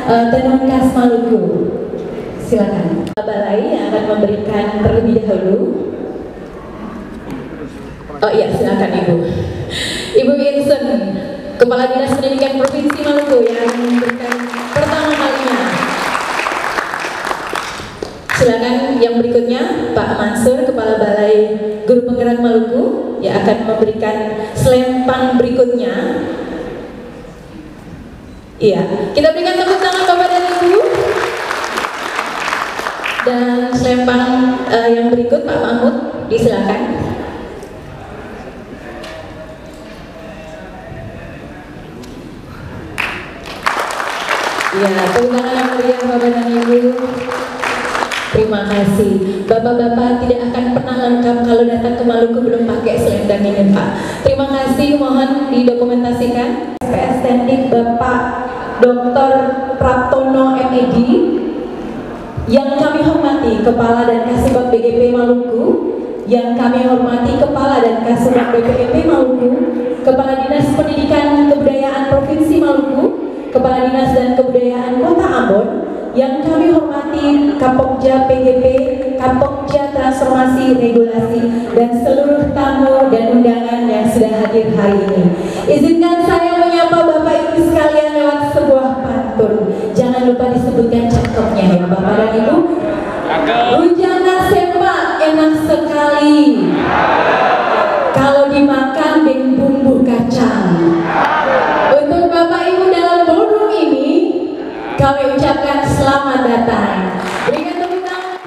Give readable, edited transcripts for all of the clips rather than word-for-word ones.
Tenun Khas Maluku. Silakan. Balai yang akan memberikan terlebih dahulu. Oh iya, silakan Ibu. Ibu Vincent, Kepala Dinas Pendidikan Provinsi Maluku yang memberikan pertama kalinya. Silakan yang berikutnya Pak Mansur, Kepala Balai Guru Penggerak Maluku, yang akan memberikan selempang berikutnya. Iya, kita berikan tepuk tangan Bapak dan Ibu. Dan selempang yang berikut Pak Mahmud, disilakan. Ya, tepuk tangan yang meriah Bapak dan Ibu. Terima kasih. Bapak-bapak tidak akan pernah lengkap kalau datang ke Maluku belum pakai selendang ini, Pak. Terima kasih, mohon didokumentasikan. SPS Teknik Bapak Dr. Praptono MED, yang kami hormati Kepala dan Kasubag BGP Maluku, yang kami hormati Kepala dan Kasubag BPMP Maluku, Kepala Dinas Pendidikan Kebudayaan Provinsi Maluku, Kepala Dinas dan Kebudayaan Kota Ambon, yang kami hormati Kapokja PGP, Kapokja Transformasi Regulasi, dan seluruh tamu dan undangan yang sudah hadir hari ini. Izinkan saya menyapa Bapak Ibu sekalian lewat sebuah pantun. Jangan lupa disebutkan cakepnya ya Bapak dan Ibu. Rujana sepak enak sekali kalau dimakan dengan bumbu kacang. Untuk Bapak Ibu dalam ballroom ini, kami ucapkan selamat datang. Berikan tepuk tangan.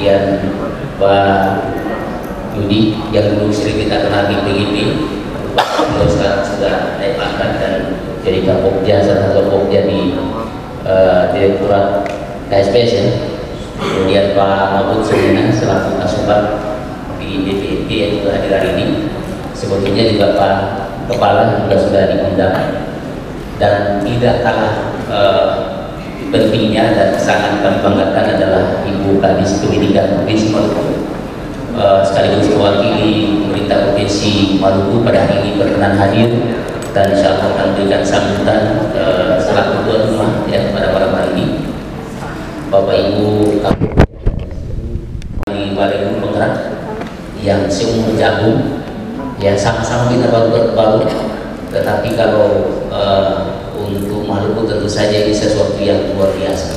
kemudian Pak Yudi yang dulu sering kita kenal di PGP, beliau sekarang sudah naik pangkat dan jadi Kapokja, salah satu Kapokja di Direktorat KSPS ya. Kemudian Pak Mahfud Sumina selaku Kasubag di DPP yang juga hadir hari ini. Sebetulnya juga Pak Kepala juga sudah diundang, dan tidak kalah pentingnya dan sangat kami banggakan adalah Ibu Kadis Pendidikan Provinsi Maluku, sekaligus mewakili pemerintah Provinsi Maluku pada hari ini berkenan hadir dan insya Allah akan memberikan sambutan selaku tuan rumah ya pada malam hari ini. Bapak Ibu di Balai Guru Penggerak yang seumur jagung ya, sama-sama kita baru, tetapi kalau untuk Maluku tentu saja ini sesuatu yang luar biasa.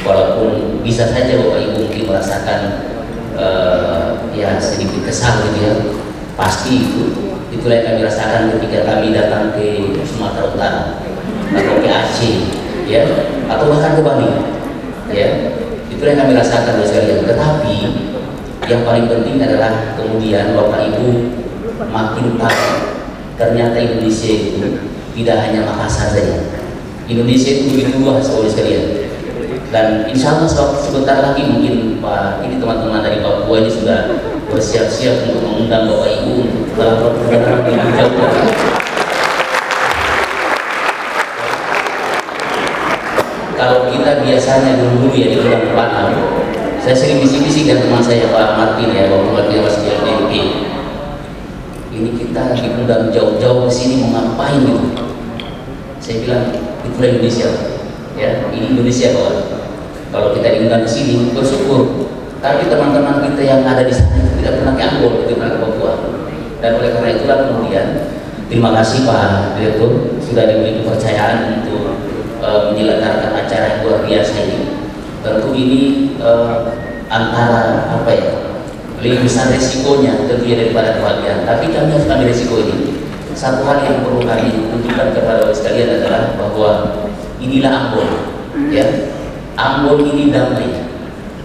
Walaupun bisa saja Bapak Ibu mungkin merasakan ya sedikit kesal gitu ya, pasti itulah yang kami rasakan ketika kami datang ke Sumatera Utara atau ke Aceh ya, atau bahkan ke Bali ya, itulah yang kami rasakan sekalian. Tetapi yang paling penting adalah kemudian Bapak Ibu makin tahu ternyata Indonesia itu tidak hanya Makassar saja. Indonesia itu begitu luas sekalian. Dan insya Allah sebentar lagi mungkin Pak ini teman-teman dari Papua ini sudah bersiap-siap untuk mengundang Bapak Ibu untuk melakukan perjalanan yang jauh. Kalau kita biasanya dulu ya di bulan Depan, saya sering bisik-bisik dengan teman saya Pak Martin ya, waktu dia masih di LDP. Ini kita diundang jauh-jauh ke sini mau ngapain gitu? Saya bilang itulah Indonesia ya, ini Indonesia kawan. Kalau kita diundang ke sini bersyukur, tapi teman-teman kita yang ada di sana tidak pernah ke Ambon, tidak pernah ke Papua. Dan oleh karena itulah kemudian terima kasih Pak Direktur sudah diberi kepercayaan untuk menyelenggarakan acara yang luar biasa ini. Tentu ini antara apa ya, lebih besar resikonya tentunya daripada kebahagiaan, tapi kami harus ambil resiko ini. Satu hal yang perlu kami tunjukkan kepada sekalian adalah bahwa inilah Ambon ya. Ambon ini damai.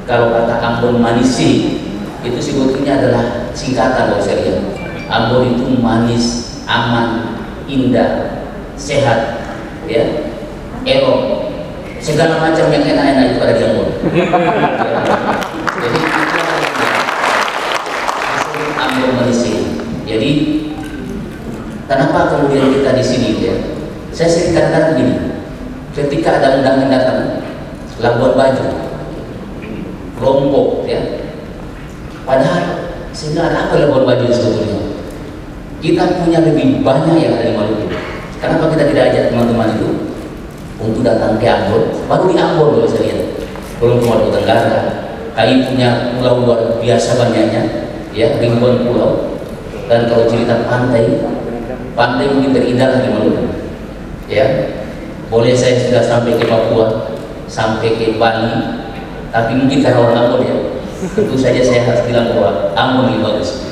Kalau kata Ambon manisi itu sebetulnya adalah singkatan Bapak sekalian. Ambon itu manis, aman, indah, sehat ya, elok, segala macam yang enak-enak itu ada di Ambon ya. Jadi Ambon manisi. Jadi kenapa kemudian kita di sini ya? Saya sering katakan begini, ketika ada undangan datang Labuan Bajo, Lombok ya, padahal sehingga ada apa Labuan Bajo sebetulnya? Kita punya lebih banyak yang ada di Maluku. Kenapa kita tidak ajak teman-teman itu untuk datang ke Ambon? Baru di Ambon loh saya lihat, belum ke Maluku Tenggara. Kami punya pulau luar biasa banyaknya ya, ribuan pulau. Dan kalau cerita pantai mungkin terindah di Maluku ya. Boleh saya sudah sampai ke Papua, sampai ke Bali, tapi mungkin karena orang Ambon ya, tentu saja saya harus bilang bahwa Ambon lebih bagus.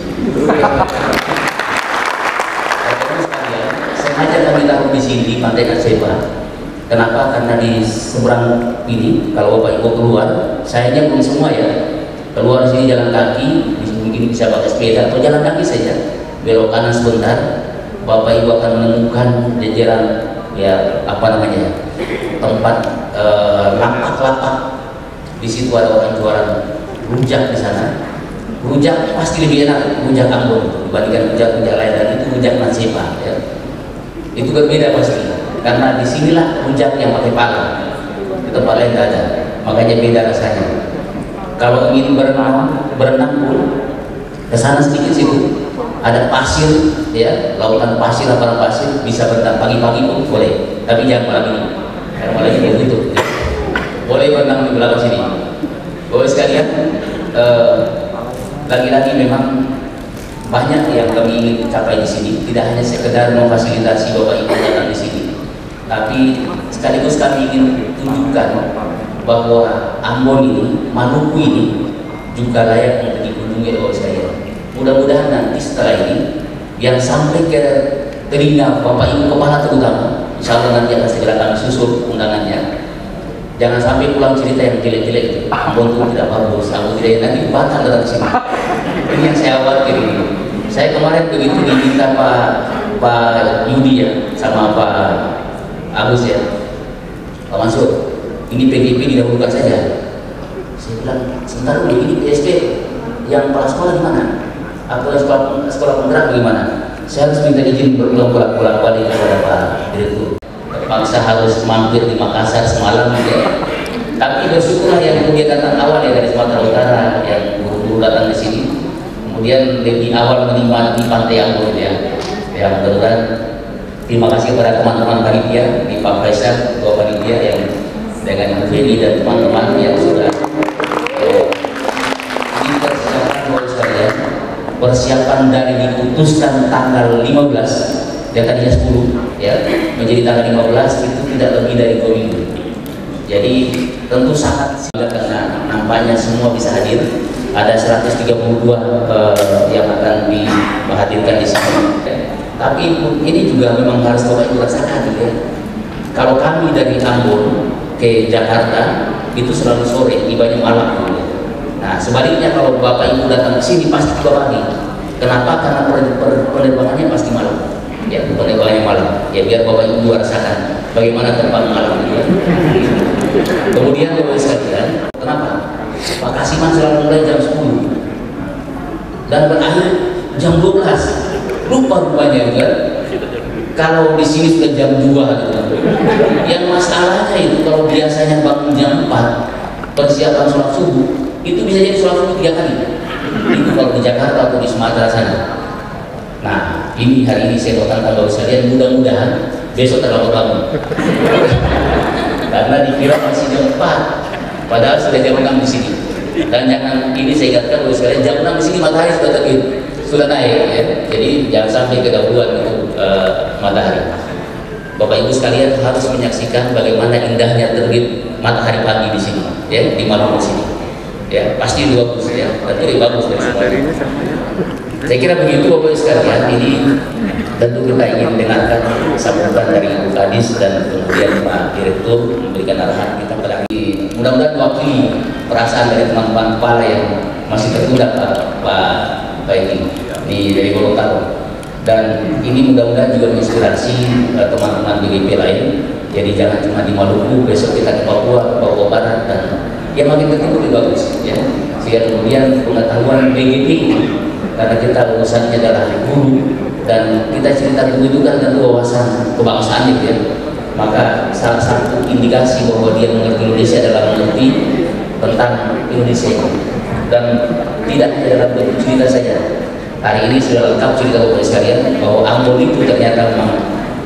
Sengaja kami taruh di sini di Pantai Naseba. Kenapa? Karena di seberang ini kalau Bapak Ibu keluar, sayangnya belum semua ya, keluar sini jalan kaki, mungkin bisa pakai sepeda atau jalan kaki saja, belok kanan sebentar, Bapak Ibu akan menemukan jajaran ya apa namanya tempat lapak-lapak. Di situ ada orang jualan rujak di sana. Rujak pasti lebih enak rujak Ambon dibandingkan rujak-rujak lain, dan itu rujak Naseba ya. Itu berbeda pasti, karena disinilah rujak yang pakai pala, di tempat lain tidak ada, makanya beda rasanya. Kalau ingin berenang pun ke sana sedikit situ ada pasir ya, lautan pasir, lapangan pasir, bisa berenang pagi-pagi pun boleh, tapi jangan malam ini karena malam ini begitu. Boleh berenang di belakang sini. Bapak sekalian, lagi-lagi memang banyak yang kami ingin capai di sini, tidak hanya sekedar memfasilitasi Bapak Ibu datang di sini, tapi sekaligus kami ingin tunjukkan bahwa Ambon ini, Maluku ini juga layak untuk dikunjungi oleh Bapak sekalian. Mudah-mudahan nanti setelah ini yang sampai ke telinga Bapak Ibu Kepala terutama, insya Allah nanti akan segera kami susul undangannya. Jangan sampai pulang cerita yang jelek-jelek itu. Ambon itu tidak bagus, Ambon tidak, nanti batal datang ke sini. Ini yang saya khawatir ini. Saya kemarin begitu diminta Pak Yudi ya, sama Pak Agus ya, Pak Mansur, ini PDP didahulukan saja. Saya bilang, sebentar dulu, ini PSD yang kepala sekolah di mana? Atau sekolah penggerak bagaimana? Saya harus minta izin berulang-ulang balik kepada Pak Direktur. Terpaksa harus mampir di Makassar semalam ya. Tapi bersyukurlah yang kemudian datang awal ya dari Sumatera Utara, yang buru-buru datang ke sini, kemudian lebih awal menikmati pantai Ambon ya. Ya mudah-mudahan terima kasih kepada teman-teman panitia di Pak Faisal, Ketua Panitia yang dengan Feli dan teman-teman yang sudah persiapan dari diputuskan tanggal 15 yang tadinya 10 ya menjadi tanggal 15 itu tidak lebih dari 2 minggu. Jadi tentu sangat karena nampaknya semua bisa hadir. Ada 132 yang akan dihadirkan di sini. Tapi ini juga memang harus Bapak Ibu rasakan ya. Kalau kami dari Ambon ke Jakarta itu selalu sore, ibanya malam. Nah sebaliknya kalau Bapak Ibu datang ke sini pasti 2 pagi. Kenapa? Karena penerbangannya pasti malam. Ya, penerbangannya malam. Ya biar Bapak Ibu rasakan bagaimana terbang malam itu. Kemudian Bapak Ibu sekalian, kenapa? Pak Kasiman selalu mulai jam 10 dan berakhir jam 12. Lupa rupanya kan? Kalau di sini sudah jam 2 gitu. Yang masalahnya itu kalau biasanya bangun jam 4 persiapan sholat subuh itu bisa jadi sholat subuh 3 kali. Itu kalau di Jakarta atau di Sumatera sana. Nah ini hari ini saya doakan Bapak sekalian mudah-mudahan besok terlalu bangun. Karena dikira masih jam 4 padahal sudah jam 6 di sini. Dan jangan ini saya ingatkan Bapak sekalian jam 6 di sini matahari sudah terbit, sudah naik ya. Jadi jangan sampai kedahuluan itu matahari. Bapak Ibu sekalian harus menyaksikan bagaimana indahnya terbit matahari pagi di sini ya, di Maluku sini. Ya, pasti bagus ya. Tentu lebih bagus dari semuanya. Saya kira begitu Bapak Ibu sekalian, ini tentu kita ingin dengarkan sambutan dari Ibu Kadis dan kemudian Pak Direktur memberikan arahan kita pada hari. Mudah-mudahan wakili perasaan dari teman-teman kepala yang masih tertunda Pak ini dari Gorontalo. Dan ini mudah-mudahan juga menginspirasi teman-teman BGP lain. Jadi jangan cuma di Maluku, besok kita ke Papua, ke Papua Barat, dan ya makin tertentu lebih bagus ya. Sehingga kemudian pengetahuan BGP karena kita urusannya adalah guru dan kita cerita guru itu kan tentu wawasan kebangsaan ya. Maka salah satu indikasi bahwa dia mengerti Indonesia adalah mengerti tentang Indonesia dan tidak hanya dalam bentuk cerita saja. Hari ini sudah lengkap cerita Bapak sekalian bahwa Ambon itu ternyata memang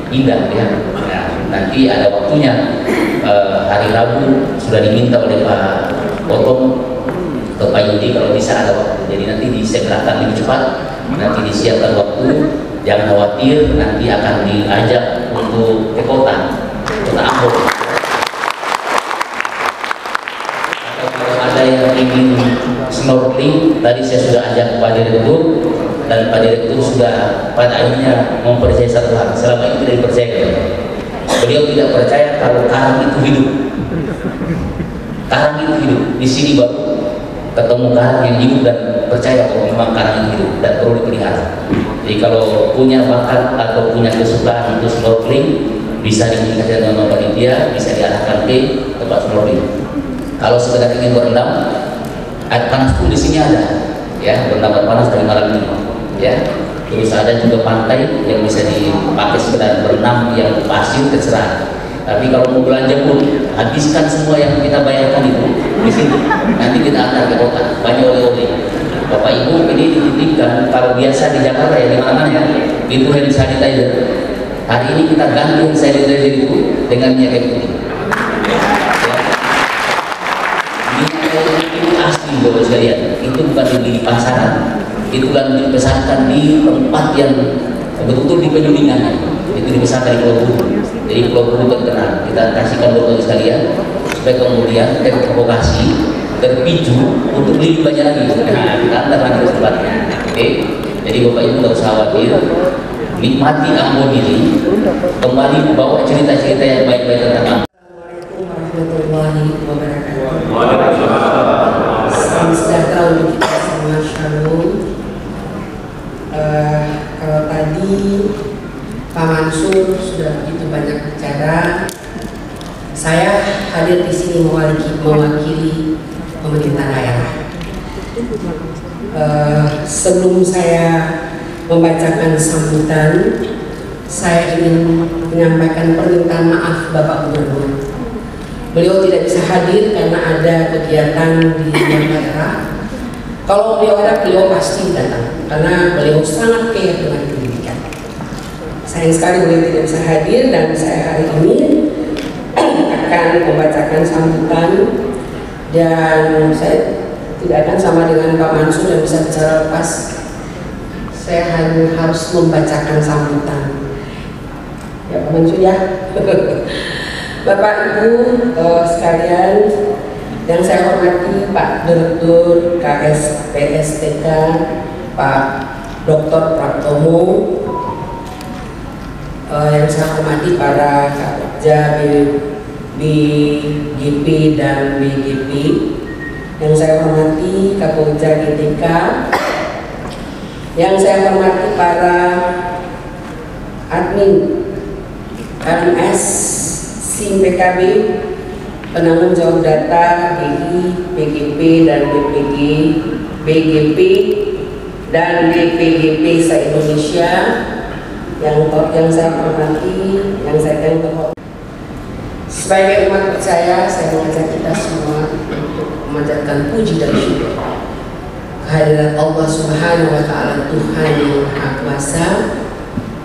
indah ya. Nah, nanti ada waktunya hari Rabu sudah diminta oleh Pak Potong ke Pak Yudi kalau bisa ada waktu. Jadi nanti disegerakan lebih cepat, nanti disiapkan waktu. Jangan khawatir, nanti akan diajak untuk ke kota Ambon. Kalau ada yang ingin snorkeling, tadi saya sudah ajak Pak Direktur dan Pak Direktur sudah pada akhirnya mempercayai satu hal. Selama itu tidak dipercaya. Beliau tidak percaya kalau karang itu hidup. Karang itu hidup. Di sini baru ketemu karang yang hidup dan percaya bahwa memang karang itu hidup dan perlu dipelihara. Jadi kalau punya bakat atau punya kesukaan untuk snorkeling, bisa dikomunikasikan dengan panitia, bisa diarahkan ke tempat snorkeling. Kalau sekedar ingin berendam, air panas pun di sini ada, ya, berendam air panas dari malam ini, ya. Terus ada juga pantai yang bisa dipakai sekedar berenang yang pasir terserah. Tapi kalau mau belanja pun habiskan semua yang kita bayarkan itu di sini. Nanti kita antar ke kota, banyak oleh-oleh. Bapak Ibu ini dititipkan. Kalau biasa di Jakarta ya di mana ya itu hand sanitizer. Hari ini kita ganti hand sanitizer itu dengan minyak kayu putih. Itu asli Bapak sekalian. Itu bukan dibeli di pasaran. Itu kan dipesankan di tempat yang betul-betul di penyulingan. Itu dipesankan di Pulau Buru. Jadi Pulau Buru terkenal. Kita kasihkan Bapak sekalian supaya kemudian terprovokasi, terpicu untuk beli banyak lagi. Nah, kita antar lagi ke tempatnya. Oke. Jadi Bapak Ibu tidak usah khawatir. Nikmati Ambon ini. Kembali bawa cerita-cerita yang baik-baik tentang Ambon. Assalamualaikum warahmatullahi warahmatullahi wabarakatuh. Salam sejahtera untuk kita semua, shalom. Kalau tadi Pak Mansur sudah begitu banyak bicara, saya hadir di sini mewakili pemerintah daerah. Sebelum saya membacakan sambutan, saya ingin menyampaikan permintaan maaf Bapak Gubernur. Beliau tidak bisa hadir karena ada kegiatan di daerah. Kalau beliau ada, beliau pasti datang karena beliau sangat kaya dengan pendidikan. Sayang sekali beliau tidak bisa hadir dan saya hari ini akan membacakan sambutan, dan saya tidak akan sama dengan Pak Mansur yang bisa bicara lepas. Saya harus membacakan sambutan. Ya Pak Mansur ya. Bapak Ibu sekalian yang saya hormati, Pak Direktur KSPSTK, Pak Dr. Pratomo, yang saya hormati para Kapolja BGP dan BGP, yang saya hormati Kapolja GTK, yang saya hormati para admin LMS, SIM PKB, penanggung jawab data GI, BGP dan BPG, BGP dan BPGP se-Indonesia, yang saya hormati, yang saya hormati. Sebagai umat percaya, saya mengajak kita semua untuk memanjatkan puji dan syukur kehadirat Allah Subhanahu wa Ta'ala, Tuhan yang Maha Kuasa,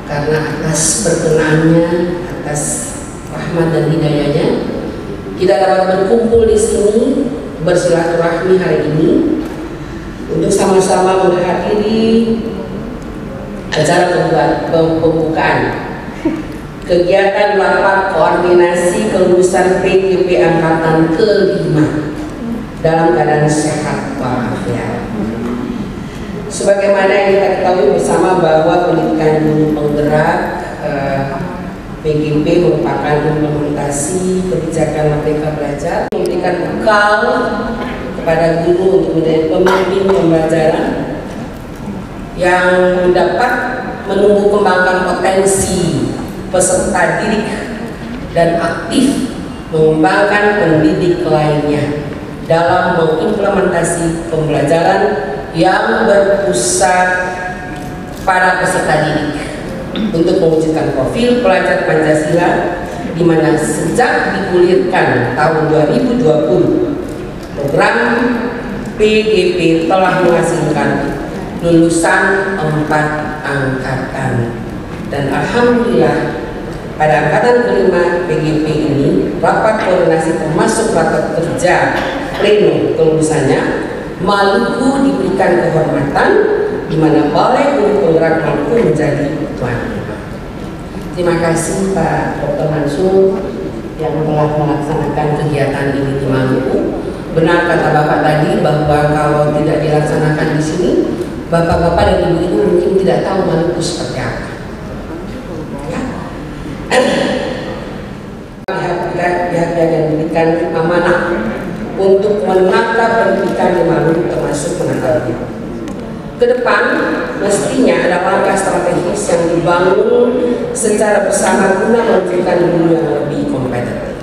karena atas perkenaannya, atas rahmat dan hidayahnya, kita dapat berkumpul di sini bersilaturahmi hari ini untuk sama-sama menghadiri acara pembukaan kegiatan rapat koordinasi kelulusan PGP angkatan ke-5 dalam keadaan sehat walafiat. Sebagaimana yang kita ketahui bersama bahwa pendidikan guru penggerak PGP merupakan implementasi kebijakan Merdeka Belajar, memberikan bekal kepada guru untuk menjadi pemimpin pembelajaran yang dapat menumbuh kembangkan potensi peserta didik dan aktif mengembangkan pendidik lainnya dalam mengimplementasi pembelajaran yang berpusat pada peserta didik untuk mewujudkan profil pelajar Pancasila, di mana sejak digulirkan tahun 2020 program PGP telah menghasilkan lulusan 4 angkatan, dan alhamdulillah pada angkatan ke-5 PGP ini rapat koordinasi termasuk rapat kerja pleno kelulusannya Maluku diberikan kehormatan, di mana Balai Guru Penggerak Maluku menjadi tuan rumah. Terima kasih Pak Dr. Mansur yang telah melaksanakan kegiatan ini di Maluku. Benar kata Bapak tadi bahwa kalau tidak dilaksanakan di sini, Bapak-bapak dan ibu-ibu mungkin tidak tahu Maluku seperti apa. Pihak-pihak yang diberikan amanah untuk menata pendidikan di Maluku, termasuk menata hidup. Kedepan mestinya ada langkah strategis yang dibangun secara bersama guna mewujudkan guru yang lebih kompetitif.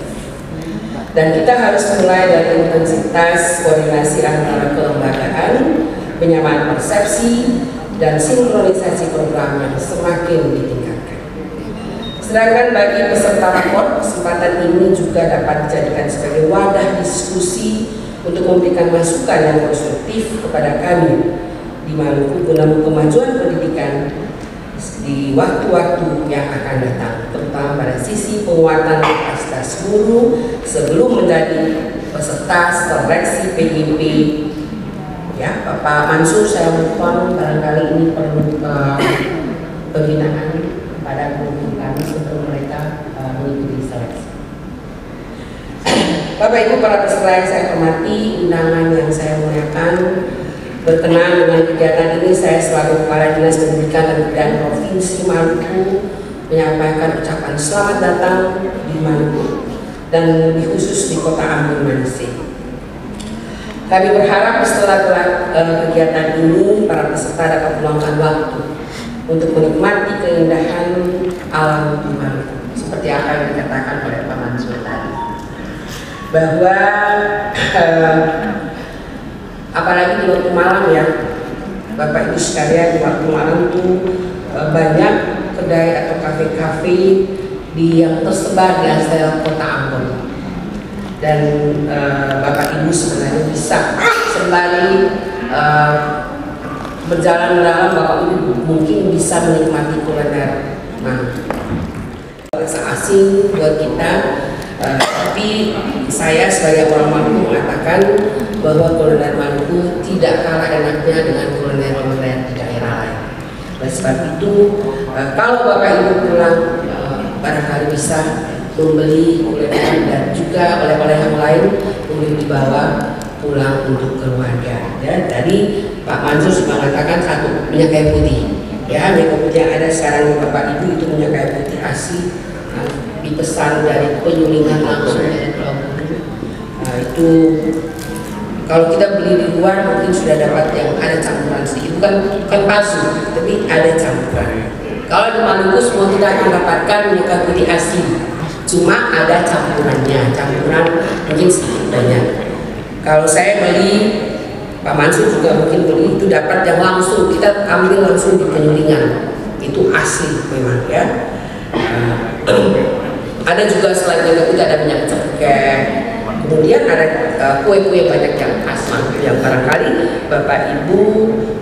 Dan kita harus mulai dari intensitas koordinasi antara kelembagaan, penyamaan persepsi, dan sinkronisasi program yang semakin ditingkatkan. Sedangkan bagi peserta rapor, kesempatan ini juga dapat dijadikan sebagai wadah diskusi untuk memberikan masukan yang konstruktif kepada kami di Maluku guna kemajuan pendidikan di waktu-waktu yang akan datang, terutama pada sisi penguatan kapasitas guru sebelum menjadi peserta seleksi PGP. Ya, Bapak Mansur, saya mohon barangkali ini perlu pembinaan pada guru kami sebelum mereka mengikuti seleksi. Bapak Ibu para peserta yang saya hormati, undangan yang saya muliakan, berkenaan dengan kegiatan ini saya selaku Kepala Dinas Pendidikan dan Kebudayaan Provinsi Maluku menyampaikan ucapan selamat datang di Maluku. dan lebih khusus di kota Ambon Manise. Kami berharap setelah kegiatan ini para peserta dapat meluangkan waktu untuk menikmati keindahan alam di Maluku. Seperti apa yang dikatakan oleh Pak Mansur tadi, bahwa apalagi di waktu malam ya, Bapak Ibu sekalian, di waktu malam itu banyak kedai atau kafe-kafe yang tersebar di sekitar kota Ambon. Dan Bapak Ibu sebenarnya bisa sembari berjalan dalam, Bapak Ibu mungkin bisa menikmati kuliner Maluku. Rasa asing buat kita, tapi saya sebagai orang Maluku mengatakan bahwa kuliner Maluku tidak kalah enaknya dengan kuliner-kuliner di daerah lain. Oleh sebab itu, kalau Bapak Ibu pulang, barangkali bisa membeli kuliner dan juga oleh-oleh yang lain boleh dibawa pulang untuk keluarga. Dan tadi Pak Mansur mengatakan satu minyak kayu putih. Ya, minyak putih yang ada sekarang Bapak Ibu itu minyak kayu putih asli, dipesan dari penyulingan langsung dari Pulau Buru. Itu kalau kita beli di luar mungkin sudah dapat yang ada campuran sedikit, bukan palsu, tapi ada campuran. Kalau di Maluku semua kita akan dapatkan minyak kayu putih asli, cuma ada campurannya, campuran mungkin sedikit banyak. Kalau saya beli, Pak Mansur juga mungkin beli, itu dapat yang langsung kita ambil langsung di penyulingan, itu asli memang ya. Ada juga selain minyak putih ada minyak cengkeh, kemudian ada kue-kue banyak yang khas yang barangkali Bapak Ibu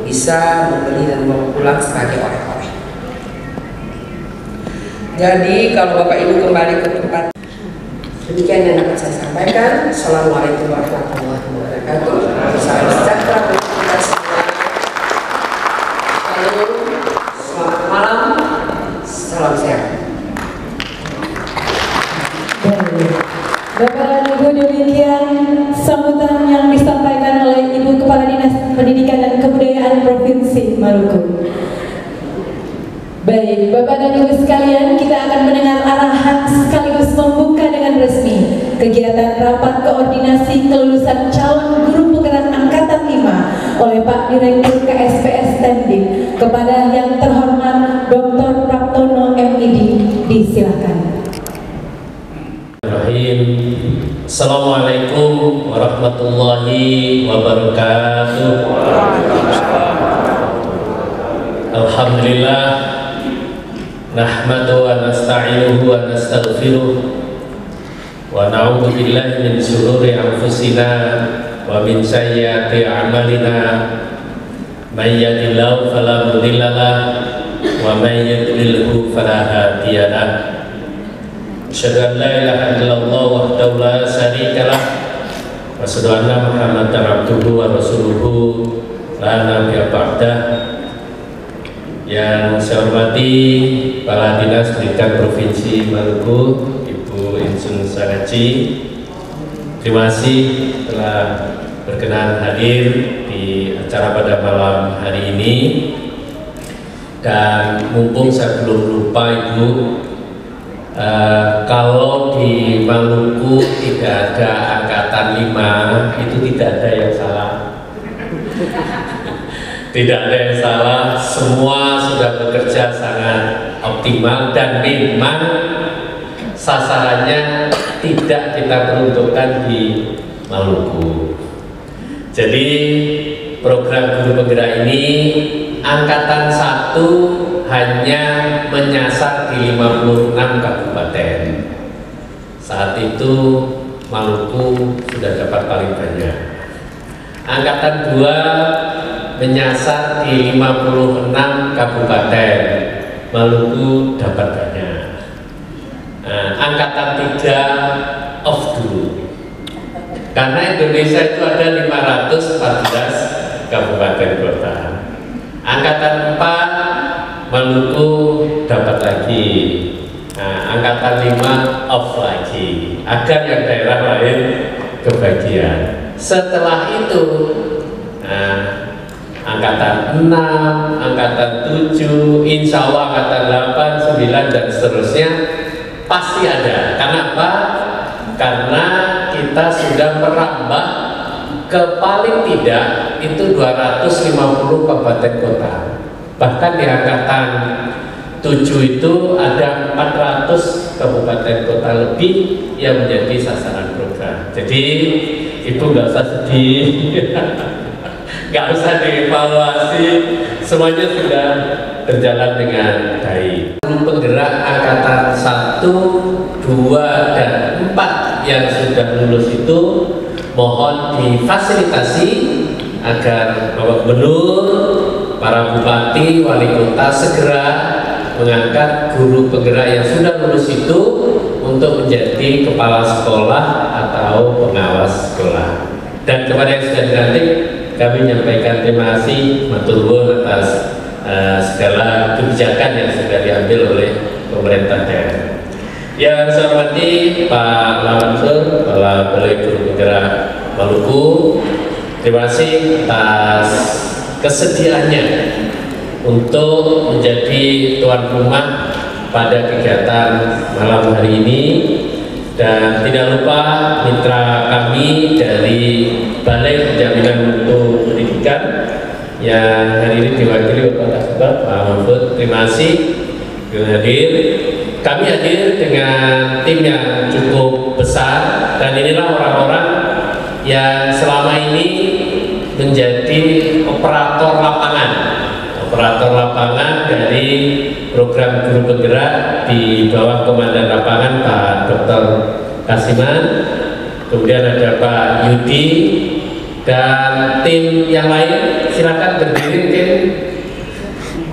bisa membeli dan membawa pulang sebagai oleh-oleh. Jadi kalau Bapak Ibu kembali ke tempat, demikian yang dapat saya sampaikan. Assalamualaikum warahmatullahi wabarakatuh. Salam sejahtera bagi kita semua. Selamat malam, salam sehat. Bapak dan Ibu, demikian sambutan yang disampaikan oleh Ibu Kepala Dinas Pendidikan dan Kebudayaan Provinsi Maluku. Baik, Bapak dan Ibu sekalian, kita akan mendengar arahan sekaligus membuka dengan resmi kegiatan rapat koordinasi kelulusan calon guru penggerak angkatan 5 oleh Pak Direktur KSPS Tendik kepada yang terhormat Dr. Praptono MID. Disilakan. Assalamualaikum warahmatullahi wabarakatuh. Alhamdulillah, nahmadu wa nasta'inuhu wa nastaghfiruh wa na'udzu billahi min syururi anfusina wa min sayyiati a'malina. May yahdihillahu fala mudilla lahu wa may yudlilhu fala hadiya lahu. Asyhadu an la ilaha illallah wahdahu la syarika lah wa asyhadu anna Muhammadan abduhu wa rasuluhu la nabiyya ba'dah. Yang saya hormati Kepala Dinas Pendidikan Provinsi Maluku, Ibu Insun Saraci, terima kasih telah berkenan hadir di acara pada malam hari ini. Dan mumpung saya belum lupa Ibu, kalau di Maluku tidak ada angkatan 5, itu tidak ada yang salah. Tidak ada yang salah, semua sudah bekerja sangat optimal dan memang sasarannya tidak kita peruntukkan di Maluku. Jadi program guru penggerak ini angkatan 1 hanya menyasar di 56 kabupaten. Saat itu Maluku sudah dapat paling banyak. Angkatan 2 menyasar di 56 kabupaten, Maluku dapat banyak. Angkatan 3 off dulu, karena Indonesia itu ada 514 kabupaten kota. Angkatan 4 Maluku dapat lagi. Angkatan 5 off lagi, agar yang daerah lain kebagian. Setelah itu angkatan 6, angkatan 7, insya Allah angkatan 8, 9 dan seterusnya pasti ada. Kenapa? karena kita sudah merambah ke paling tidak itu 250 kabupaten kota. Bahkan di angkatan 7 itu ada 400 kabupaten kota lebih yang menjadi sasaran program. Jadi Ibu nggak usah sedih, nggak usah dievaluasi, semuanya sudah berjalan dengan baik. Penggerak angkatan 1, 2, dan 4 yang sudah lulus itu mohon difasilitasi agar Bapak Gubernur, para bupati, wali kota segera mengangkat guru penggerak yang sudah lulus itu untuk menjadi kepala sekolah atau pengawas sekolah. Dan kepada yang sudah dilantik, kami menyampaikan terima kasih matur nuwun atas segala kebijakan yang sudah diambil oleh pemerintah daerah. Yang saya hormati Pak Lawansur, Kepala Balai Guru Penggerak Maluku, terima kasih atas kesediaannya untuk menjadi tuan rumah pada kegiatan malam hari ini, dan tidak lupa mitra kami dari Balai Penjaminan Mutu Pendidikan yang hari ini diwakili Bapak Kasubag Pak Mahfud. Terima kasih sudah hadir. Kami hadir dengan tim yang cukup besar, dan inilah orang-orang yang selama ini menjadi operator lapangan dari program guru penggerak di bawah komandan lapangan Pak Dr. Kasiman, kemudian ada Pak Yudi dan tim yang lain. Silakan berdiri tim.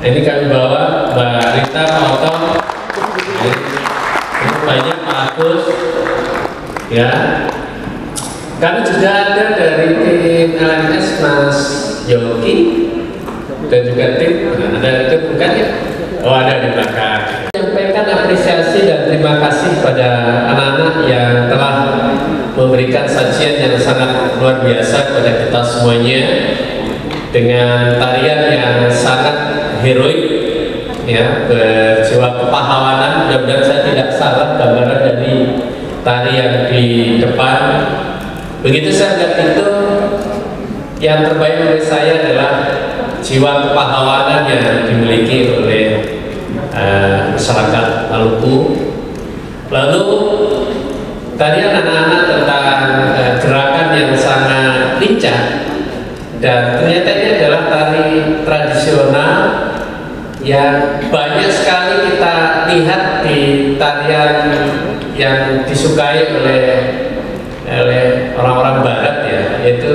Ini kami bawa Mbak Rita, Pak Oto, banyak Pak Agus, ya. Kami juga ada dari tim LMS Mas Yogi dan juga tim, ada tim bukan ya? Oh, ada di belakang. Menyampaikan apresiasi dan terima kasih pada anak-anak yang telah memberikan sajian yang sangat luar biasa kepada kita semuanya dengan tarian yang sangat heroik, ya, berjiwa kepahlawanan. Mudah-mudahan saya tidak salah gambaran dari tarian di depan. Begitu saya lihat itu, yang terbaik menurut saya adalah jiwa kepahlawanan yang dimiliki oleh masyarakat Maluku. Lalu tarian anak-anak tentang gerakan yang sangat lincah, dan ternyata ini adalah tari tradisional yang banyak sekali kita lihat di tarian yang disukai oleh orang-orang Barat, ya, yaitu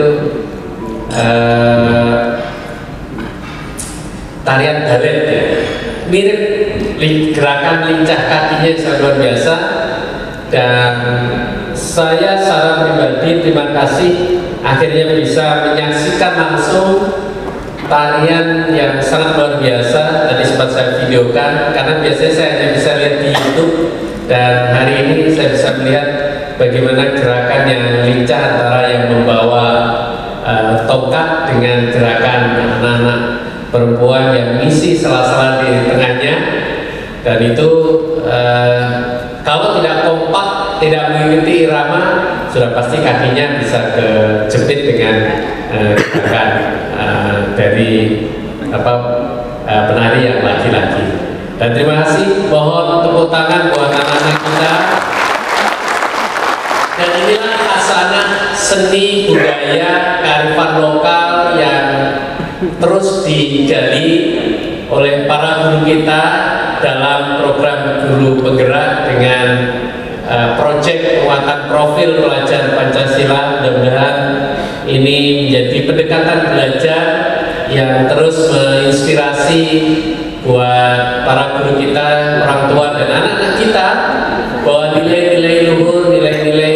tarian balet, ya. Mirip gerakan lincah kakinya sangat luar biasa, dan saya secara pribadi terima kasih akhirnya bisa menyaksikan langsung tarian yang sangat luar biasa. Tadi sempat saya videokan karena biasanya saya hanya bisa lihat di YouTube, dan hari ini saya bisa melihat bagaimana gerakan yang lincah antara yang membawa tongkat dengan gerakan anak-anak perempuan yang mengisi sela-sela di tengahnya, dan itu kalau tidak kompak, tidak mengikuti irama, sudah pasti kakinya bisa kejepit dengan gerakan dari penari yang laki-laki. Dan terima kasih, mohon tepuk tangan buat anak-anak kita. Dan inilah khasanah seni budaya kearifan lokal yang terus digali oleh para guru kita dalam program guru penggerak dengan proyek penguatan profil pelajar Pancasila. Mudah-mudahan ini menjadi pendekatan belajar yang terus menginspirasi buat para guru kita, orang tua dan anak-anak kita, bahwa nilai-nilai luhur, nilai-nilai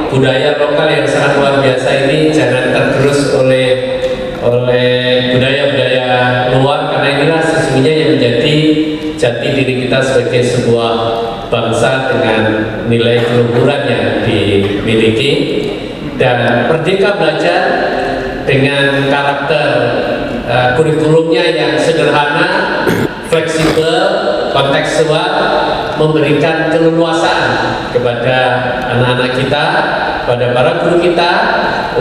budaya lokal yang sangat luar biasa ini jangan tergerus oleh budaya-budaya luar, karena inilah sesungguhnya yang menjadi jati diri kita sebagai sebuah bangsa dengan nilai keluhuran yang dimiliki. Dan Merdeka Belajar dengan karakter kurikulumnya yang sederhana, fleksibel, kontekstual, memberikan keleluasaan kepada anak-anak kita, kepada para guru kita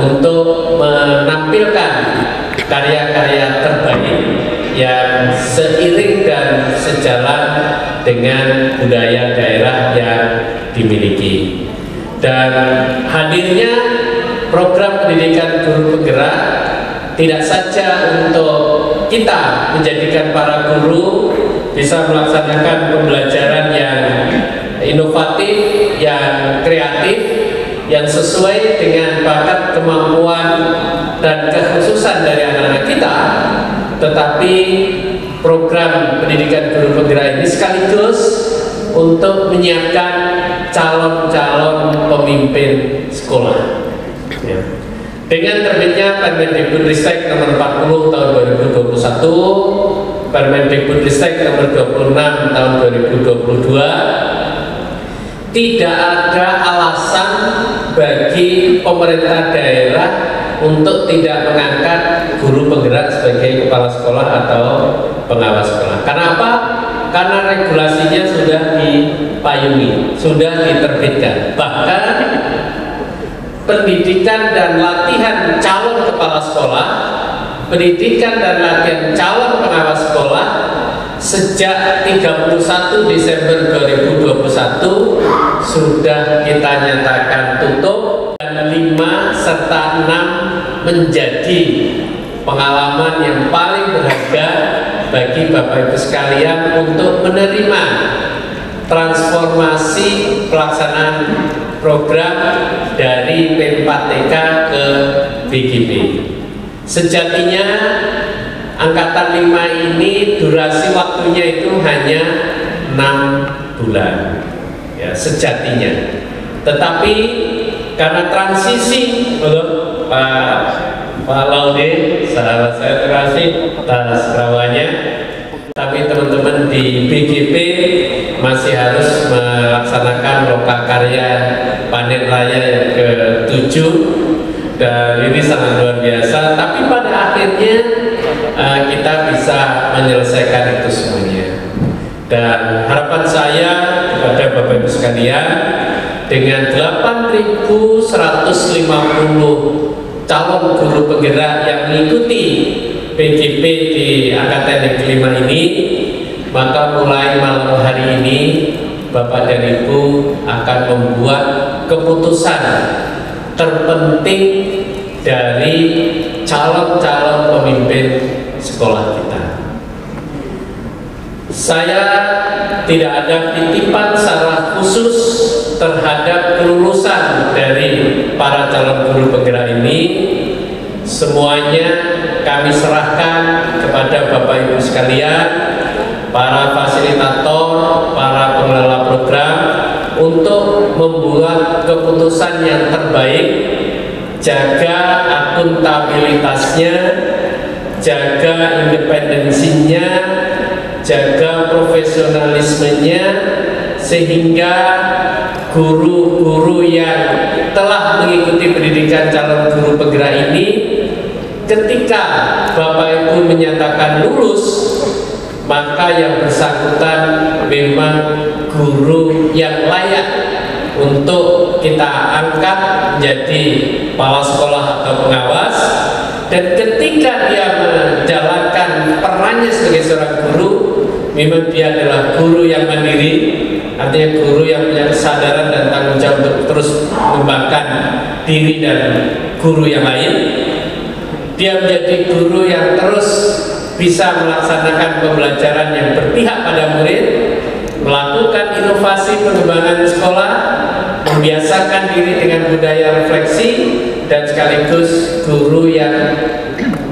untuk menampilkan karya-karya terbaik yang seiring dan sejalan dengan budaya daerah yang dimiliki. Dan hadirnya program pendidikan guru penggerak tidak saja untuk kita menjadikan para guru bisa melaksanakan pembelajaran yang inovatif, yang kreatif, yang sesuai dengan bakat, kemampuan, dan kekhususan dari anak-anak kita, tetapi program pendidikan guru penggerak ini sekaligus untuk menyiapkan calon-calon pemimpin sekolah. Ya. Dengan terbitnya Permendikbudristek nomor 40 tahun 2021, Permendikbudristek nomor 26 tahun 2022, tidak ada alasan bagi pemerintah daerah untuk tidak mengangkat guru penggerak sebagai kepala sekolah atau pengawas sekolah. Karena apa? Karena regulasinya sudah dipayungi, sudah diterbitkan. Bahkan pendidikan dan latihan calon kepala sekolah, pendidikan dan latihan calon pengawas sekolah sejak 31 Desember 2021 sudah kita nyatakan tutup, dan 5 serta 6 menjadi pengalaman yang paling berharga bagi Bapak Ibu sekalian untuk menerima transformasi pelaksanaan program dari P4TK ke BGP. Sejatinya angkatan 5 ini durasi waktunya itu hanya 6 bulan ya, sejatinya. Tetapi karena transisi, Pak Laude, sahabat saya, terima kasih atas rawanya. Tapi teman-teman di BGP masih harus melaksanakan lokakarya panen raya yang ke-7, dan ini sangat luar biasa. Tapi pada akhirnya kita bisa menyelesaikan itu semuanya. Dan harapan saya kepada Bapak Ibu sekalian, dengan 8.150 calon guru penggerak yang mengikuti BGP di angkatan yang kelima ini, maka mulai malam hari ini Bapak dan Ibu akan membuat keputusan terpenting dari calon-calon pemimpin sekolah kita. Saya tidak ada titipan secara khusus terhadap kelulusan dari para calon guru penggerak ini. Semuanya kami serahkan kepada Bapak Ibu sekalian, para fasilitator, para pengelola program, untuk membuat keputusan yang terbaik, jaga akuntabilitasnya, jaga independensinya, jaga profesionalismenya, sehingga guru-guru yang telah mengikuti pendidikan calon guru penggerak ini, ketika Bapak Ibu menyatakan lulus, maka yang bersangkutan memang guru yang layak untuk kita angkat menjadi kepala sekolah atau pengawas. Dan ketika dia menjalankan perannya sebagai seorang guru, memang dia adalah guru yang mandiri, artinya guru yang punya kesadaran dan tanggung jawab untuk terus mengembangkan diri dan guru yang lain. Dia menjadi guru yang terus bisa melaksanakan pembelajaran yang berpihak pada murid, melakukan inovasi pengembangan sekolah, membiasakan diri dengan budaya refleksi, dan sekaligus guru yang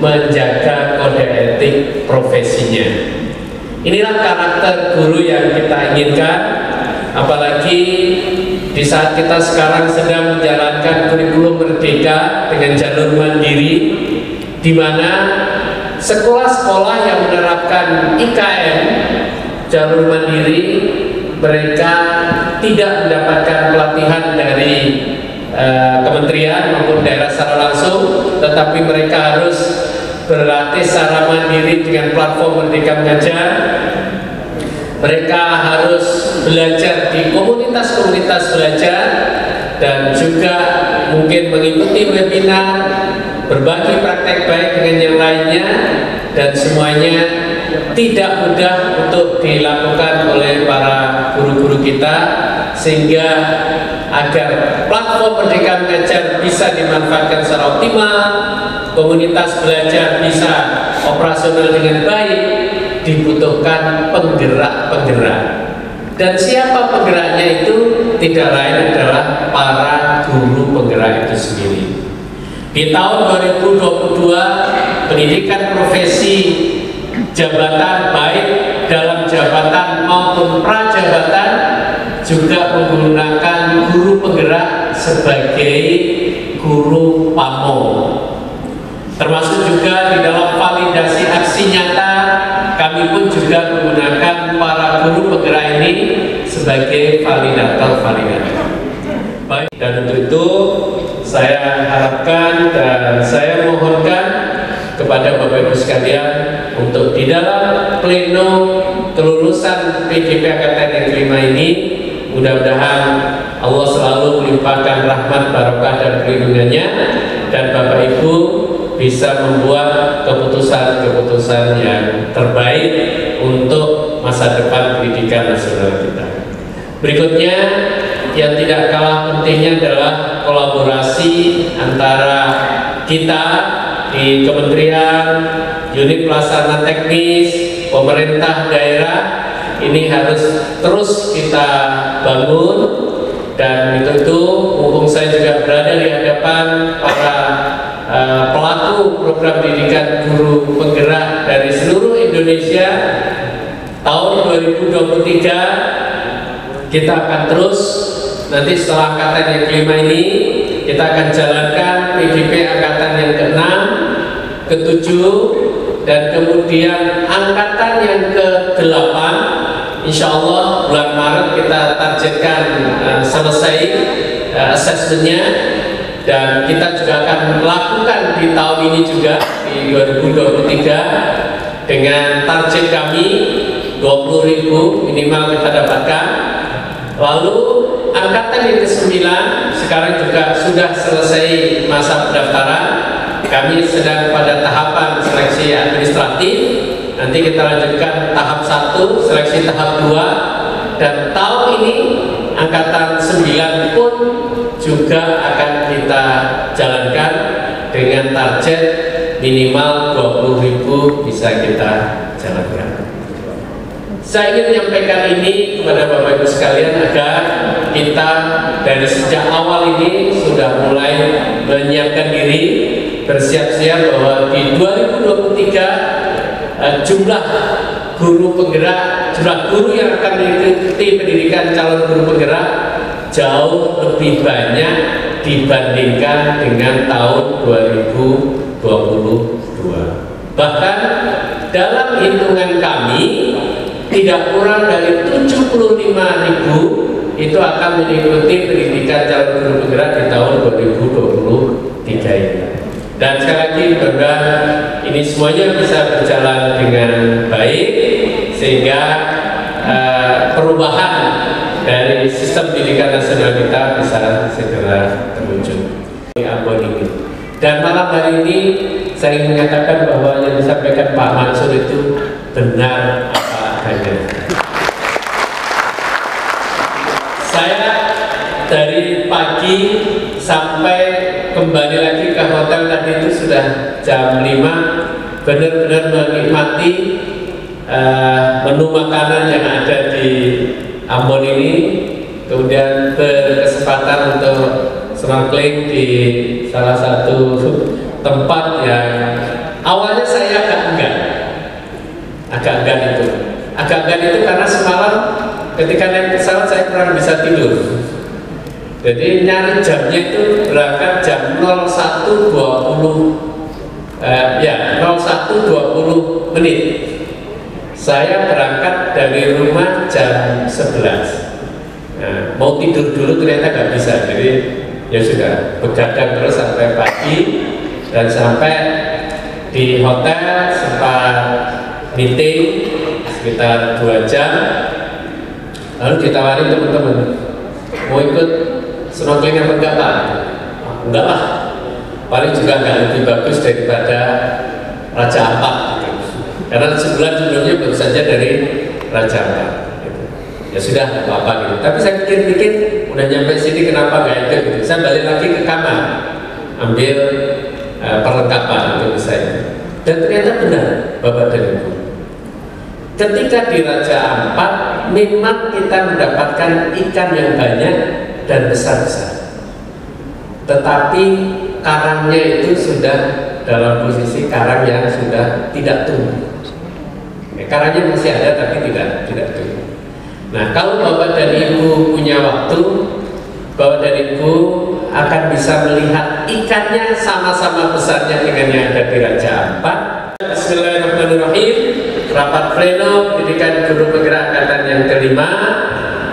menjaga kode etik profesinya. Inilah karakter guru yang kita inginkan, apalagi di saat kita sekarang sedang menjalankan kurikulum merdeka dengan jalur mandiri, di mana sekolah-sekolah yang menerapkan IKN jalur mandiri, mereka tidak mendapatkan pelatihan dari kementerian maupun daerah secara langsung, tetapi mereka harus berlatih secara mandiri dengan platform Merdeka Mengajar. Mereka harus belajar di komunitas-komunitas belajar dan juga mungkin mengikuti webinar, berbagi praktek baik dengan yang lainnya, dan semuanya tidak mudah untuk dilakukan oleh para guru-guru kita, sehingga agar platform Merdeka Mengajar bisa dimanfaatkan secara optimal, komunitas belajar bisa operasional dengan baik, dibutuhkan penggerak-penggerak. Dan siapa penggeraknya itu? Tidak lain adalah para guru penggerak itu sendiri. Di tahun 2022, pendidikan profesi jabatan baik dalam jabatan maupun prajabatan juga menggunakan guru penggerak sebagai guru PAMO. Termasuk juga di dalam validasi aksi nyata, kami pun juga menggunakan para guru penggerak ini sebagai validator-validator. Baik, dan untuk itu saya harapkan dan saya mohonkan kepada Bapak Ibu sekalian untuk di dalam pleno kelulusan PGP Angkatan yang kelima ini, mudah-mudahan Allah selalu melimpahkan rahmat, barokah dan perlindungannya, dan Bapak Ibu bisa membuat keputusan-keputusan yang terbaik untuk masa depan pendidikan nasional kita. Berikutnya, yang tidak kalah pentingnya adalah kolaborasi antara kita di kementerian, unit pelaksana teknis, pemerintah daerah. Ini harus terus kita bangun, dan itu mumpung saya juga berada di hadapan para pelaku program pendidikan guru penggerak dari seluruh Indonesia, tahun 2023 kita akan terus, nanti setelah angkatan yang kelima ini kita akan jalankan PGP angkatan yang ke-6, ke-7, dan kemudian angkatan yang ke-8. Insya Allah bulan Maret kita targetkan selesai asesmennya, dan kita juga akan melakukan di tahun ini juga di 2023 dengan target kami 20.000 minimal kita dapatkan. Lalu angkatan yang ke-9 sekarang juga sudah selesai masa pendaftaran. Kami sedang pada tahapan seleksi administratif. Nanti kita lanjutkan tahap 1, seleksi tahap 2, dan tahun ini angkatan 9 pun juga akan kita jalankan dengan target minimal 20.000 bisa kita jalankan. Saya ingin menyampaikan ini kepada Bapak Ibu sekalian agar kita dari sejak awal ini sudah mulai menyiapkan diri, bersiap-siap bahwa di 2023 jumlah guru penggerak, jumlah guru yang akan mengikuti pendidikan calon guru penggerak jauh lebih banyak dibandingkan dengan tahun 2022. Bahkan dalam hitungan kami, tidak kurang dari 75.000 itu akan mengikuti pendidikan calon guru penggerak di tahun 2023 ini. Dan sekali lagi mudah-mudahan ini semuanya bisa berjalan dengan baik, sehingga perubahan dari sistem pendidikan nasional kita bisa segera terwujud. Dan malam hari ini saya ingin menyatakan bahwa yang disampaikan Pak Mansur itu benar apa adanya. Saya dari pagi sampai kembali lagi ke hotel tadi itu sudah jam 5, benar-benar menikmati menu makanan yang ada di Ambon ini, kemudian berkesempatan untuk snorkeling di salah satu tempat yang awalnya saya agak enggan itu karena semalam ketika naik pesawat saya kurang bisa tidur. Jadi nyari jamnya itu berangkat jam 01.20 menit. Saya berangkat dari rumah jam 11. Nah, mau tidur dulu ternyata nggak bisa. Jadi ya sudah begadang terus sampai pagi, dan sampai di hotel sempat meeting sekitar 2 jam, lalu ditawarin teman-teman, mau ikut snorkeling apa enggak Pak? Enggak lah, paling juga enggak lebih bagus daripada Raja Ampat gitu. Karena sebulan sebelumnya baru saja dari Raja Ampat gitu. Ya sudah, apa-apa gitu. Tapi saya pikir-pikir udah nyampe sini kenapa enggak itu gitu. Saya balik lagi ke kamar, ambil perlengkapan untuk saya. Dan ternyata benar Bapak dan Ibu, ketika di Raja Ampat memang kita mendapatkan ikan yang banyak dan besar-besar, tetapi karangnya itu sudah dalam posisi karang yang sudah tidak tumbuh. Karangnya masih ada tapi tidak tumbuh. Nah, kalau Bapak dan Ibu punya waktu, Bapak dan Ibu akan bisa melihat ikannya sama-sama besarnya dengan yang ada di Raja Ampat. Bismillahirrahmanirrahim. Rapat pleno pendidikan guru penggerak angkatan yang kelima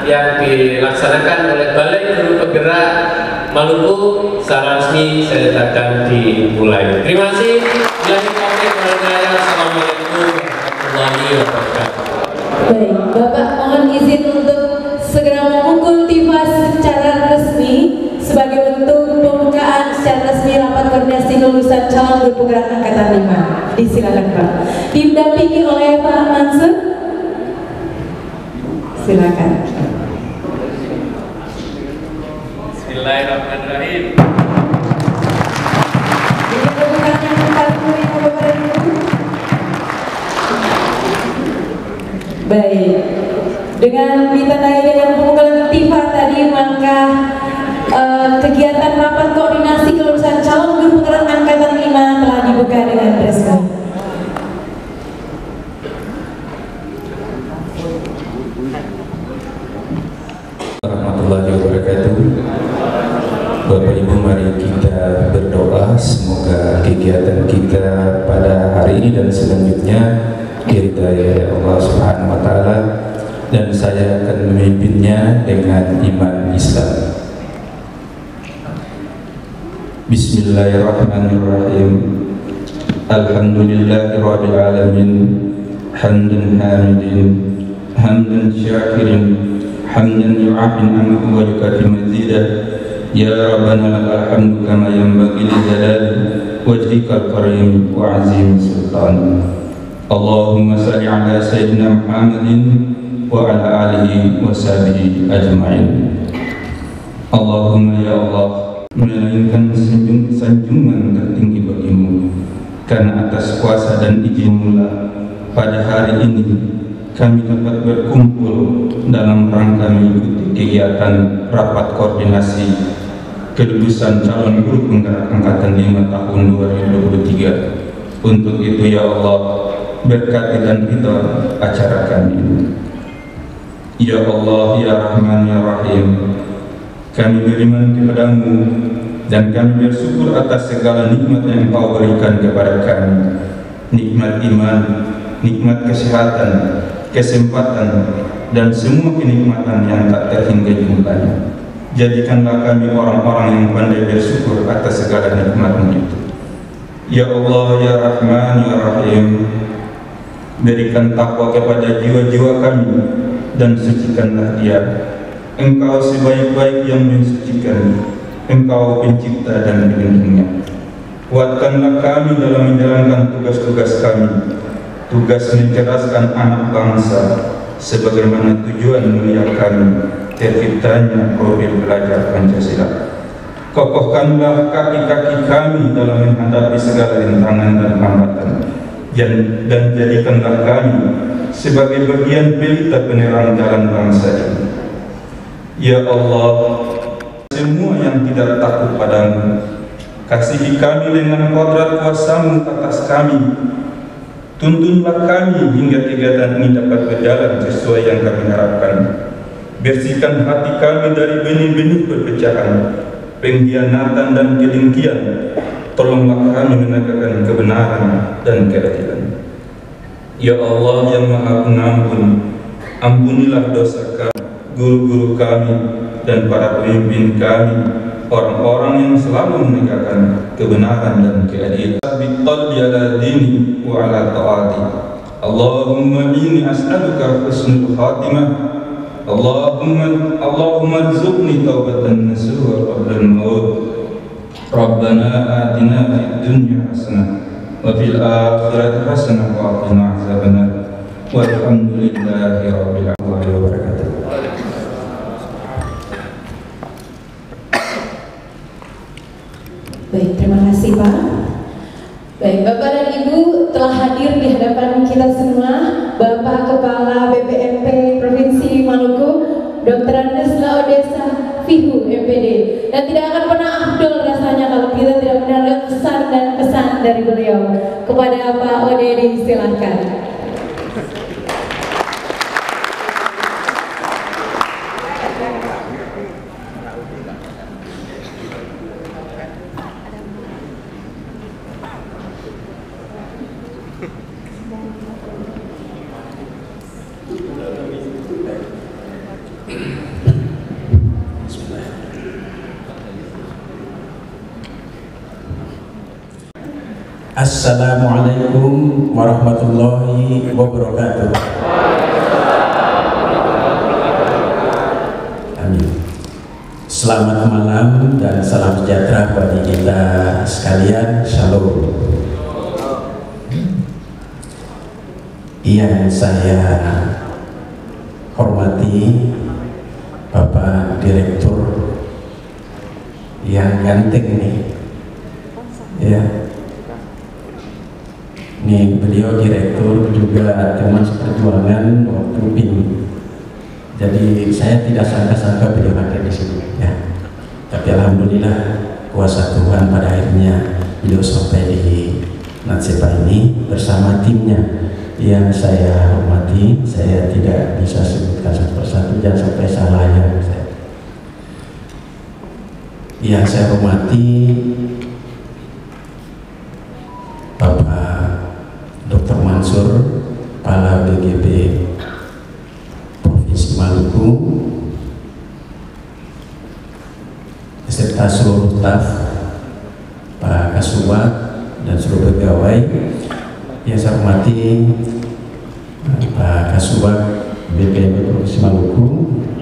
yang dilaksanakan oleh Balai Guru Penggerak Maluku secara resmi saya akan dimulai. Terima kasih. Assalamualaikum warahmatullahi wabarakatuh. Baik, Bapak mohon izin untuk segera memukul tifa secara resmi sebagai bentuk pembukaan secara resmi rapat koordinasi lulusan calon guru penggerak angkatan 5. Disilakan Pak. Didampingi oleh Pak Mansur. Silakan. Bismillahirrahmanirrahim. Ini pembukaan yang paling mulia Bapak dan Ibu. Baik. Dengan ditandai dengan pemukulan tifa tadi, maka kegiatan rapat koordinasi kelulusan calon guru penggerak angkatan 5 telah dibuka dengan resmi. Warahmatullahi wabarakatuh. Bapak Ibu, mari kita berdoa semoga kegiatan kita pada hari ini dan selanjutnya diridhai Allah Subhanahu wa taala, dan saya akan memimpinnya dengan iman Islam. Bismillahirrahmanirrahim. Alhamdulillahirabbil alamin. Hamdan hamidin, hamdan syakirin, hamdan yu'afin anhu wa yukafi mazidah. Ya Rabbana lakal hamdu kama yanbaghi li jalali wajhikal karim wa azim sultan. Allahumma salli ala sayyidina Muhammadin wa ala alihi wa sahbihi ajma'in. Allahumma ya Allah, menaikkan sanjungan tertinggi bagimu, karena atas kuasa dan izinmu pada hari ini kami dapat berkumpul dalam rangka mengikuti kegiatan rapat koordinasi kelulusan calon guru penggerak angkatan 5 tahun 2023. Untuk itu ya Allah, berkati dan ridha acara kami. Ya Allah, ya Rahman, ya Rahim, kami beriman kepadamu dan kami bersyukur atas segala nikmat yang Engkau berikan kepada kami. Nikmat iman, nikmat kesehatan, kesempatan, dan semua kenikmatan yang tak terhingga jumlahnya. Jadikanlah kami orang-orang yang pandai bersyukur atas segala nikmat-Mu itu. Ya Allah, ya Rahman, ya Rahim, berikan takwa kepada jiwa-jiwa kami dan sucikanlah dia. Engkau sebaik-baik yang mensucikan, Engkau pencipta dan pelindungnya. Kuatkanlah kami dalam menjalankan tugas-tugas kami, tugas mencerdaskan anak bangsa, sebagaimana tujuan mulia kami terciptanya profil belajar Pancasila. Kokohkanlah kaki-kaki kami dalam menghadapi segala rintangan dan hambatan, dan jadikanlah kami sebagai bagian pelita penerang jalan bangsa ini. Ya Allah, semua yang tidak takut padamu, kasihi kami dengan kodrat kuasa-Mu atas kami. Tuntunlah kami hingga kegiatan ini dapat berjalan sesuai yang kami harapkan. Bersihkan hati kami dari benih-benih perpecahan, pengkhianatan dan kedengkian. Tolonglah kami menegakkan kebenaran dan keadilan. Ya Allah yang Maha Pengampun, ampunilah dosa kami, guru-guru kami, dan para pemimpin kami, orang-orang yang selalu menegakkan kebenaran dan keadilan. Biqalbi ala dini wa ala ta'ati. Allahumma inni as'aluka husnul khatimah. Allahumma arzuqni taubatan nasuha qabla al-maut. Rabbana atina fid dunya hasanah wa fil akhirati hasanah wa qina azabannar. Walhamdulillahi rabbil alamin. Baik, terima kasih Pak. Baik, Bapak dan Ibu telah hadir di hadapan kita semua. Bapak Kepala BPMP Provinsi Maluku, Dr. Andes Laodesa Fihu MPD. Dan tidak akan pernah afdol rasanya kalau kita tidak mendengar kesan dan pesan dari beliau. Kepada Pak Odedi, silakan. Assalamualaikum warahmatullahi wabarakatuh. Amin. Selamat malam dan salam sejahtera bagi kita sekalian. Shalom. Yang saya hormati Bapak Direktur yang ganteng nih, ya. Nih, beliau direktur juga teman seperjuangan waktu PIN. Jadi saya tidak sangka-sangka beliau hadir di sini, ya. Tapi alhamdulillah kuasa Tuhan pada akhirnya beliau sampai di Natsepa ini bersama timnya yang saya hormati. Saya tidak bisa sebutkan satu persatu, jangan sampai salah ya. Yang saya hormati Bapak Dr. Mansur, Kepala BGP Provinsi Maluku, beserta seluruh staf, Pak Kasubag dan seluruh pegawai. Yang saya hormati Pak Kasubag BPMP Provinsi Maluku,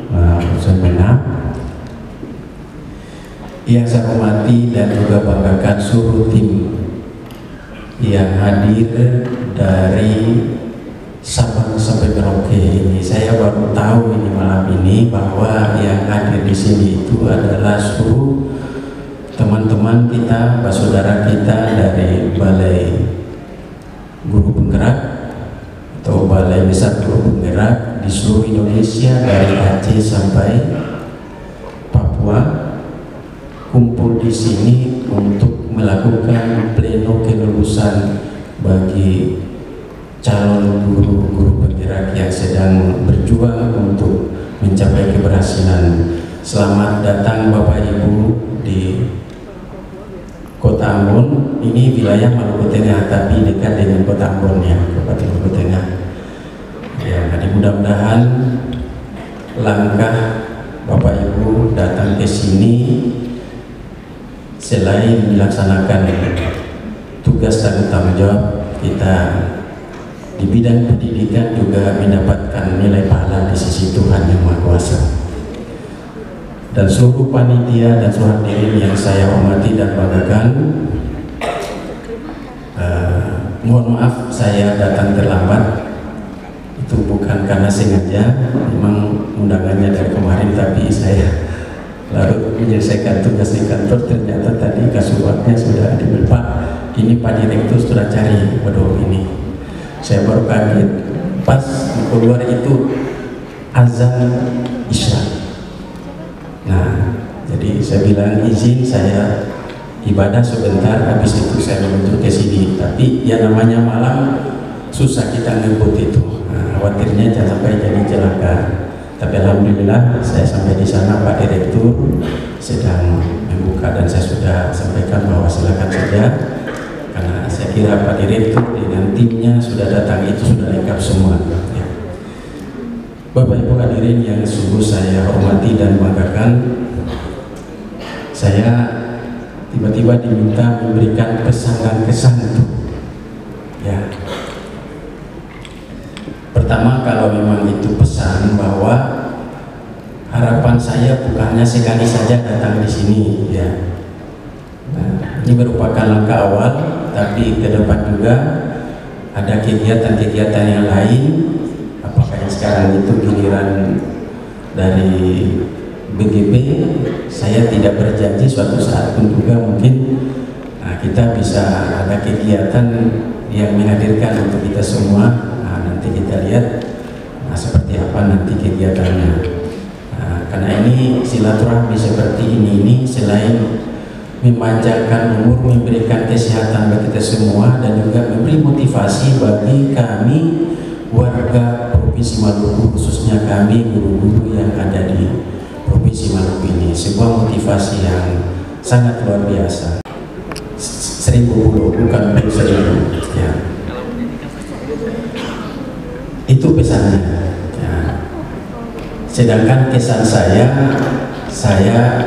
Pak Mena. Yang saya hormati dan juga banggakan seluruh tim yang hadir dari Sabang sampai Merauke ini. Saya baru tahu ini malam ini bahwa yang hadir di sini itu adalah seluruh teman-teman kita, saudara kita dari Balai Guru Penggerak atau Balai Besar Guru Penggerak di seluruh Indonesia dari Aceh sampai Papua, kumpul di sini untuk melakukan pleno kelulusan bagi calon guru-guru penggerak yang sedang berjuang untuk mencapai keberhasilan. Selamat datang Bapak Ibu di Kota Ambon. Ini wilayah Maluku Tengah tapi dekat dengan Kota Ambon ya, Kabupaten Maluku Tengah. Ya, jadi mudah-mudahan langkah Bapak Ibu datang ke sini selain dilaksanakan tugas dan tanggung jawab kita di bidang pendidikan juga mendapatkan nilai pahala di sisi Tuhan Yang Maha Kuasa. Dan seluruh panitia dan seluruh hadirin yang saya hormati dan banggakan, mohon maaf saya datang terlambat. Itu bukan karena sengaja, memang undangannya dari kemarin, tapi saya lalu menyelesaikan tugas di kantor. Ternyata tadi Kasubagnya sudah diberi, Pak, ini Pak Direktur sudah cari. Waduh, ini saya baru kaget pas keluar itu azan Isya. Nah, jadi saya bilang izin saya ibadah sebentar, habis itu saya menuju ke sini. Tapi ya namanya malam susah kita ngebut itu. Nah, khawatirnya jangan sampai jadi celaka. Tapi alhamdulillah saya sampai di sana, Pak Direktur sedang membuka dan saya sudah sampaikan bahwa silakan saja, karena saya kira Pak Direktur dengan timnya sudah datang, itu sudah lengkap semua ya. Bapak Ibu hadirin yang sungguh saya hormati dan banggakan, saya tiba-tiba diminta memberikan pesan dan kesan itu ya. Pertama, kalau memang itu pesan bahwa harapan saya bukannya sekali saja datang di sini, ya. Nah, ini merupakan langkah awal, tapi ke depan juga ada kegiatan-kegiatan yang lain. Apakah yang sekarang itu giliran dari BGP, saya tidak berjanji suatu saat pun juga mungkin kita bisa ada kegiatan yang menghadirkan untuk kita semua. Nanti kita lihat seperti apa nanti kegiatannya. Karena ini silaturahmi seperti ini selain memanjangkan umur, memberikan kesehatan bagi kita semua, dan juga memberi motivasi bagi kami warga Provinsi Maluku, khususnya kami guru-guru yang ada di Provinsi Maluku ini. Sebuah motivasi yang sangat luar biasa. 1000 pulau, bukan 1000, ya. Itu pesannya, ya. Sedangkan kesan saya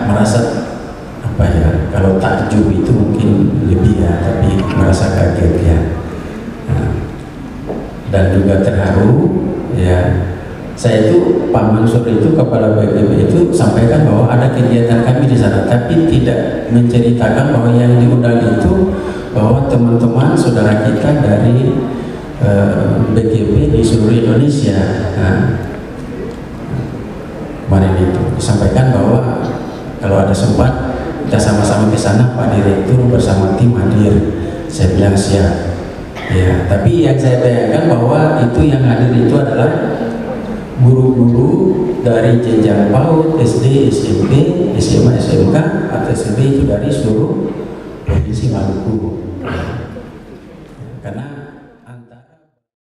merasa apa ya, kalau takjub itu mungkin lebih ya, tapi merasa kaget ya. Nah, dan juga terharu ya. Saya itu Pak Mansur itu, kepala BGP itu sampaikan bahwa ada kegiatan kami di sana, tapi tidak menceritakan bahwa yang diundang itu bahwa teman-teman saudara kita dari BGP di seluruh Indonesia. Nah, kemarin itu disampaikan bahwa kalau ada sempat kita sama-sama ke sana, Pak Direktur bersama tim hadir. Saya bilang siap. Ya, tapi yang saya bayangkan bahwa itu yang hadir itu adalah guru-guru dari jenjang PAUD, SD, SMP, SMA, SMK, atau SMP itu dari seluruh Provinsi Maluku.